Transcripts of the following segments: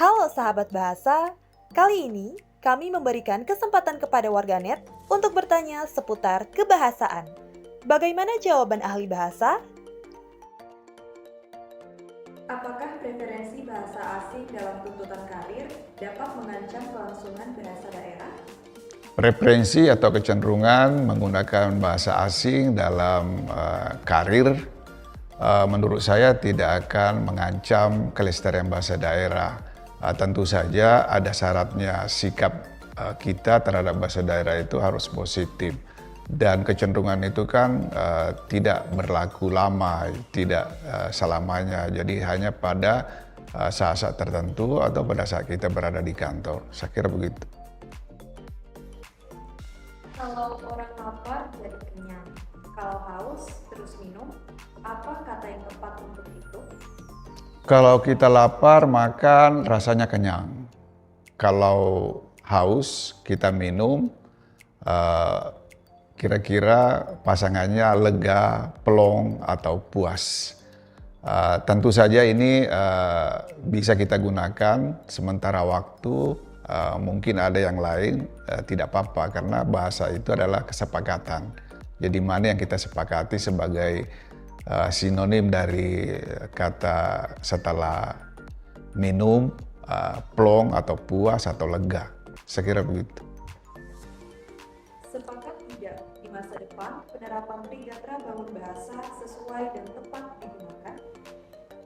Halo sahabat bahasa, kali ini kami memberikan kesempatan kepada warganet untuk bertanya seputar kebahasaan. Bagaimana jawaban ahli bahasa? Apakah preferensi bahasa asing dalam tuntutan karir dapat mengancam kelangsungan bahasa daerah? Preferensi atau kecenderungan menggunakan bahasa asing dalam karir menurut saya tidak akan mengancam kelestarian bahasa daerah. Tentu saja ada syaratnya, sikap kita terhadap bahasa daerah itu harus positif. Dan kecenderungan itu kan tidak berlaku lama, tidak selamanya. Jadi hanya pada saat-saat tertentu atau pada saat kita berada di kantor. Saya kira begitu. Kalau orang lapar jadi kenyang, kalau haus terus minum, apa kata yang tepat untuk itu? Kalau kita lapar, makan rasanya kenyang. Kalau haus, kita minum, kira-kira pasangannya lega, plong, atau puas. Tentu saja ini bisa kita gunakan sementara waktu, mungkin ada yang lain, tidak apa-apa karena bahasa itu adalah kesepakatan. Jadi mana yang kita sepakati sebagai sinonim dari kata setelah minum, plong atau puas atau lega. Saya kira begitu. Sepakat tidak di masa depan penerapan Trigatra bangun bahasa sesuai dan tepat digunakan?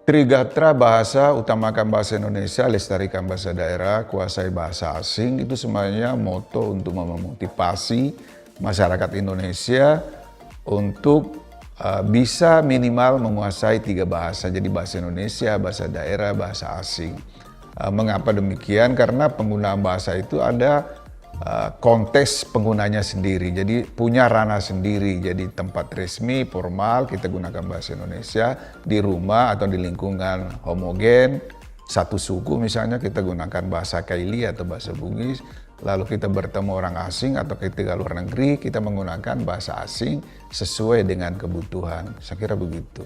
Trigatra bahasa, utamakan bahasa Indonesia, lestarikan bahasa daerah, kuasai bahasa asing, itu semuanya moto untuk memotivasi masyarakat Indonesia untuk bisa minimal menguasai 3 bahasa, jadi bahasa Indonesia, bahasa daerah, bahasa asing. Mengapa demikian? Karena penggunaan bahasa itu ada konteks penggunanya sendiri, jadi punya ranah sendiri. Jadi tempat resmi, formal, kita gunakan bahasa Indonesia. Di rumah atau di lingkungan homogen, satu suku misalnya, kita gunakan bahasa Kaili atau bahasa Bugis. Lalu kita bertemu orang asing atau ketika luar negeri, kita menggunakan bahasa asing sesuai dengan kebutuhan. Saya kira begitu.